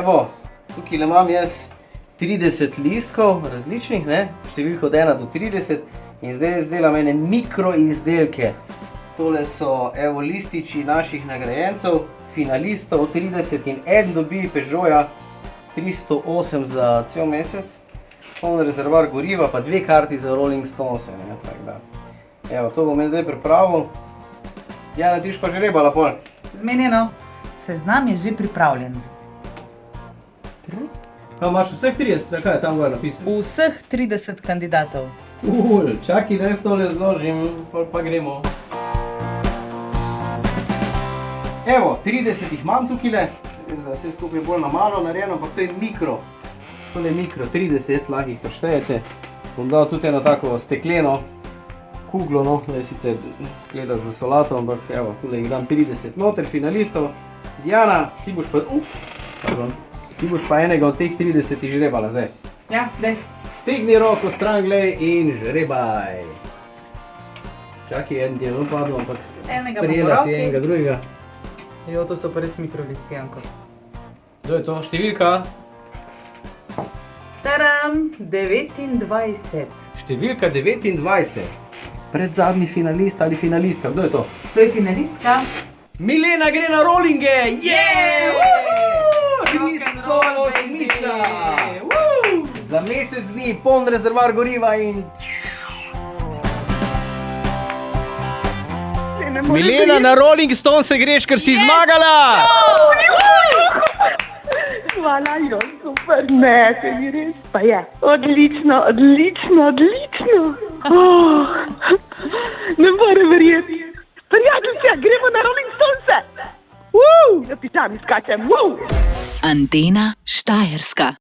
Evo, tukaj imam jaz 30 listkov različnih, ne, številko od 1 do 30 in zdaj izdelam ene mikroizdelke. Tole so, evo, lističi naših nagrajencev, finalistov 30 in en dobi Peugeota 308 za cel mesec, poln rezervoar goriva, pa 2 karti za Rolling Stones, ne, tako da. Evo, to bom jaz zdaj pripravil. Jana, ti pa žrebala pol. Zmenjeno. Seznam je že pripravljen. Kaj imaš vseh 30, kaj je tam gor napisano? Vseh 30 kandidatov. Čakaj, da jaz tole zložim, pa gremo. Evo, 30 jih imam tukajle, zdaj vse skupaj bolj na malo narejeno, ampak to je mikro. Tole je mikro, 30, lahko jih poštejete. Bom dal tudi eno tako stekleno kuglo, no, da je sicer skleda za solato, ampak evo, tule jih dam 30 noter, finalistov. Diana, ti boš pa enega od teh 30 žrebala zdaj. Ja, daj. Stegni roko stran, glej, in žrebaj. Čakaj, en ti je upadel, ampak Enega bo po prijela si roki. enega drugega. Jo, to so pa res mikrolistki, Janko. Kdo je to? Številka? Taram, 29. Številka 29. Predzadnji finalist ali finalistka, kdo je to? To je finalistka. Milena gre na rollinge! Kristovo osmica! Za mesec dni, poln rezervoar goriva in... Milena, na Rolling Stones se greš, ker si zmagala! Hvala, super, ne, se mi res pa je. Odlično. Ne morem verjeti. Prijateljice, gremo na Rolling Stonese. Ja, pižami skačem. Antena Štajerska.